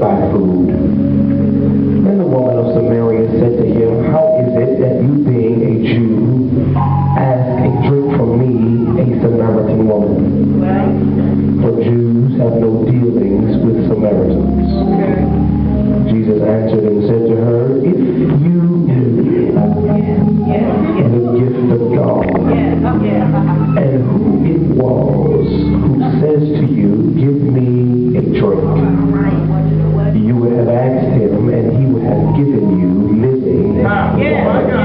buy food. And the woman of Samaria said to him, how is it that you, being a Jew, ask a drink from me, a Samaritan woman? For Jews have no dealings with Samaritans. Jesus answered and said to her, if you knew the gift of God, and who it was who says to you, give me a drink, you would have asked him, and he would have given you living water.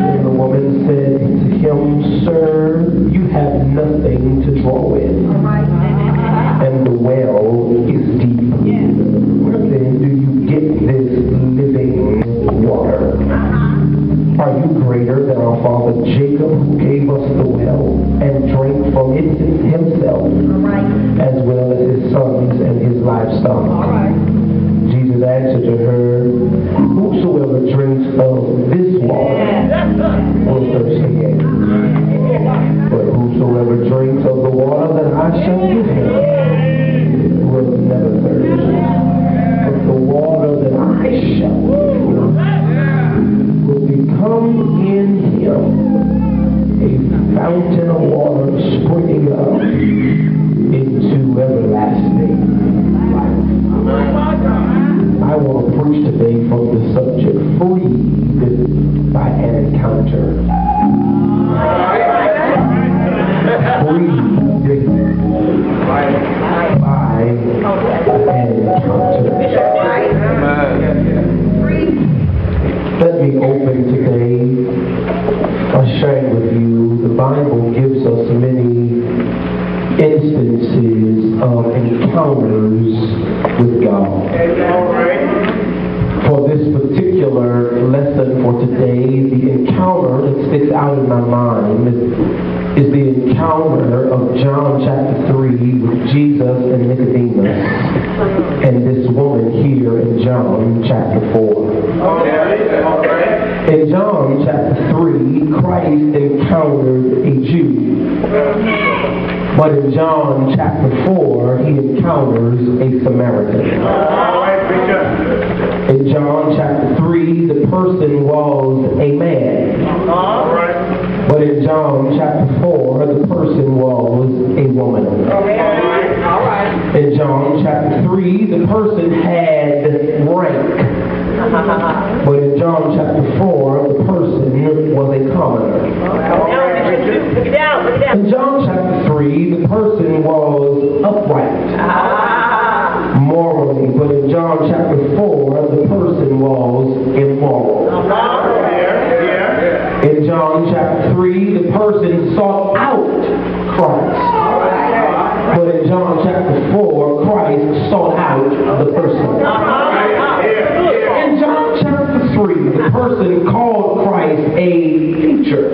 And the woman said to him, sir, you have nothing to draw with, and the well is deep. Where then do you get this living water? Are you greater than our father Jacob, who gave us the well and drank from it himself, as well as his sons and his livestock? Jesus answered to her, whosoever drinks of this water will thirst again. But whosoever drinks of the water that I shall give him will never thirst. But the water that I shall give him will become in him a fountain of water springing up into everlasting life. I want to preach today from the subject, freed by an encounter. Freed by an encounter. Let me open today by sharing with you, the Bible gives us many instances of encounters with God. For this particular lesson for today, the encounter that sticks out in my mind is the encounter of John chapter 3 with Jesus and Nicodemus and this woman here in John chapter 4. In John chapter 3, Christ encountered a Jew. But in John chapter 4, he encounters a Samaritan. In John chapter 3, the person was a man. But in John chapter 4, the person was a woman. In John chapter 3, the person had rank. But in John chapter 4, the person was a commoner. In John chapter 3, the person was upright morally, but in John chapter 4, the person was immoral. In John chapter 3, the person sought out Christ. But in John chapter 4, Christ sought out the person. In John chapter 3, the person called Christ a teacher.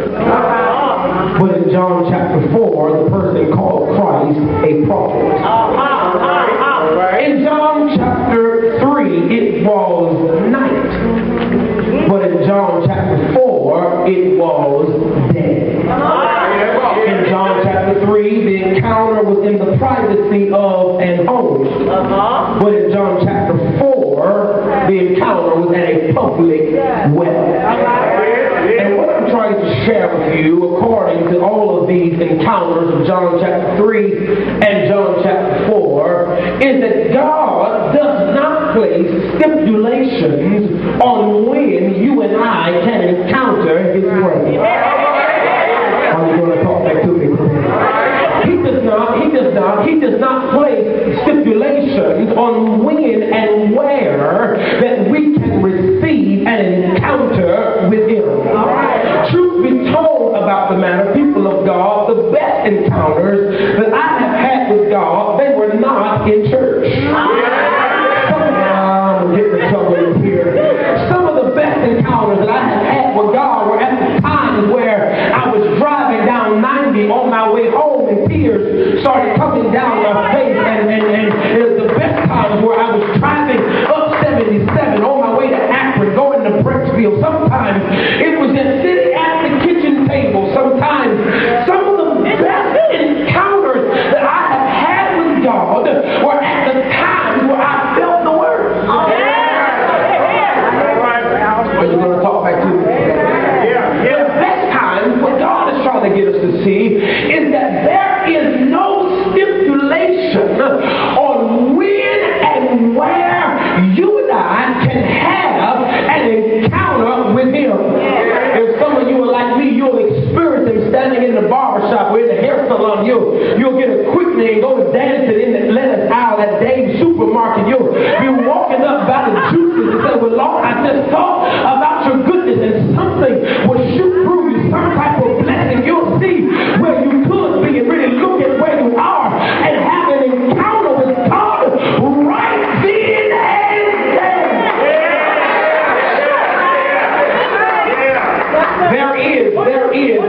But in John chapter 4, the person called Christ a prophet. In John chapter 3, it was night. But in John chapter 4, it was day. In John chapter 3, the encounter was in the privacy of an home. But in John chapter 4, the encounter was at a public well. And what I'm trying to share with you, according to all of these encounters of John chapter 3 and John chapter 4, is that God does not place stipulations on when you and I can encounter His grace. Are you going to talk back to me? He does not place stipulations on when and where that we can receive an encounter with Him. Truth be told about the matter, people of God, the best encounters that I have had with God, they were not in church. I'm getting in trouble in here. Some of the best encounters that I have had with God were at the times where I was driving down 90 on my way home and tears started coming down my face, and it was the best times where I was driving You'll get a quickening and go to dancing in the lettuce aisle at Dave's supermarket. You'll be walking up by the juices and say, well, Lord, I just thought about your goodness, and something will shoot through you, some type of blessing. You'll see where you could be and really look at where you are and have an encounter with God right then and there.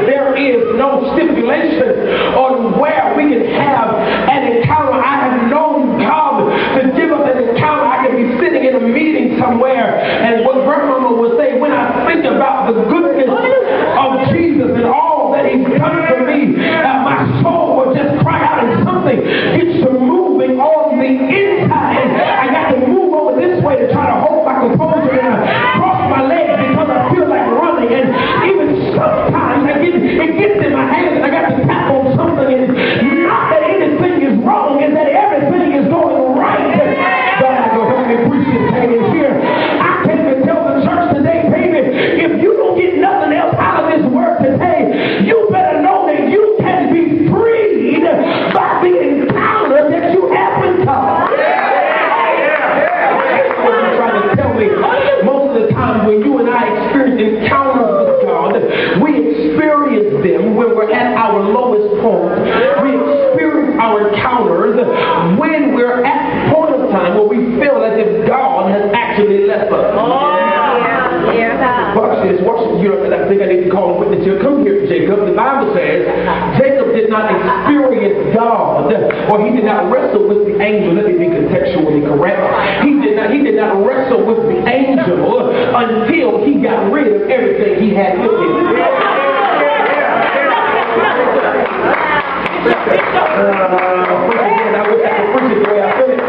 There is no stipulation on where we can have an encounter. I have known God to give us an encounter. I can be sitting in a meeting somewhere, and what grandmama would say, when I think about the goodness of Jesus and all that he's done for me, my soul will just cry out, and something gets to moving on the inside. I got to move over this way to try to hold my composure, and I cross my legs because I feel like running, and even sometimes it gets in my hands and I got to tap on something, and it's not that anything is wrong, it's that everything is going right. God, go help me preach this thing in here. I came to tell the church today, baby, if you don't get nothing else out of this word today, you better know that you can be freed by the encounter that you have with God. That's what you're trying to tell me. Most of the time when you and I experience encounters with God, we experience them when we're at our lowest point. We experience our encounters when we're at the point of time where we feel as if God has actually left us. Watch this. You know, I think I need to call a witness here. Come here, Jacob. The Bible says Jacob did not experience God, or he did not wrestle with the angel. Let me be contextually correct. He did not wrestle with the angel until he got rid of everything he had with him. I wish I could preach it the way I feel it.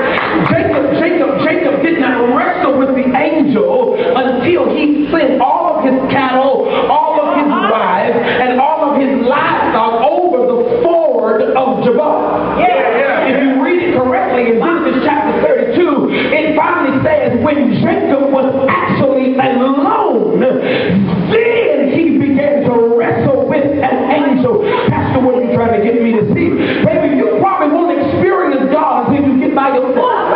Jacob did not wrestle with the angel until he sent all of his cattle, all of his wives, and all of his livestock over the ford of Jabbok. If you read it correctly in Genesis chapter 32, it finally says when Jacob was actually alone, then he began to wrestle with an angel. Pastor, what are you trying to get me to see? Baby, you probably won't experience God until you get by yourself.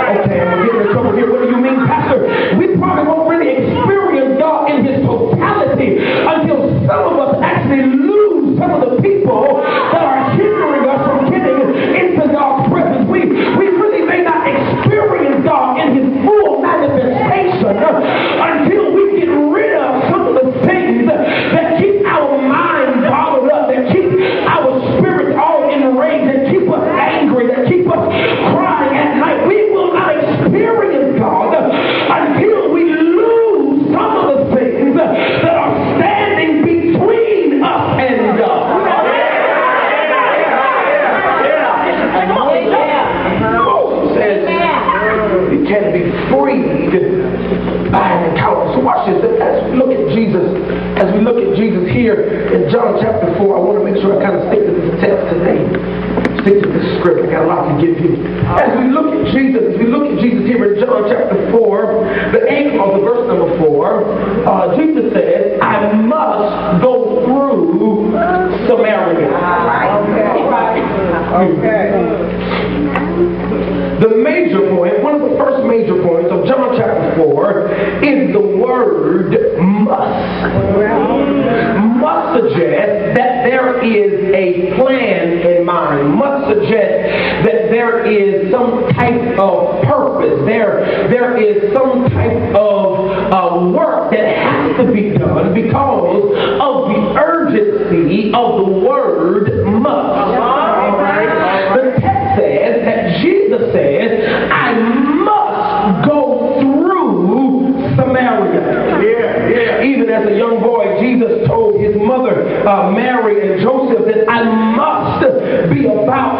Okay, I'm getting in trouble here. What do you mean, Pastor? We probably won't really experience God in his totality until some of us actually lose some of the people that are hindering us from getting into God's presence. We really may not experience God in his full manifestation until we get rid of some of the things that keep our mind bottled up, that keep our spirits all enraged, that keep us angry, that keep us crying at night. We will not experience God until we lose some of the things that are standing between us and God. Moses says we can be freed by an encounter. So watch this. As we look at Jesus here in John chapter 4, I want to make sure I kind of stick to this text today. Stick to this script. I got a lot to give you. As we look at Jesus here in John chapter 4, the 8th of the verse number 4, Jesus says, I must go through Samaria. The major point, one of the first major points of John chapter 4 is the word must. Must suggest that there is a plan in mind. Must suggest that there is some type of purpose. There is some type of work that has to be done because of the urgency of the word must. The text says that Jesus says, I must go through Samaria. Even as a young boy, Jesus told his mother, Mary and Joseph, that I must be about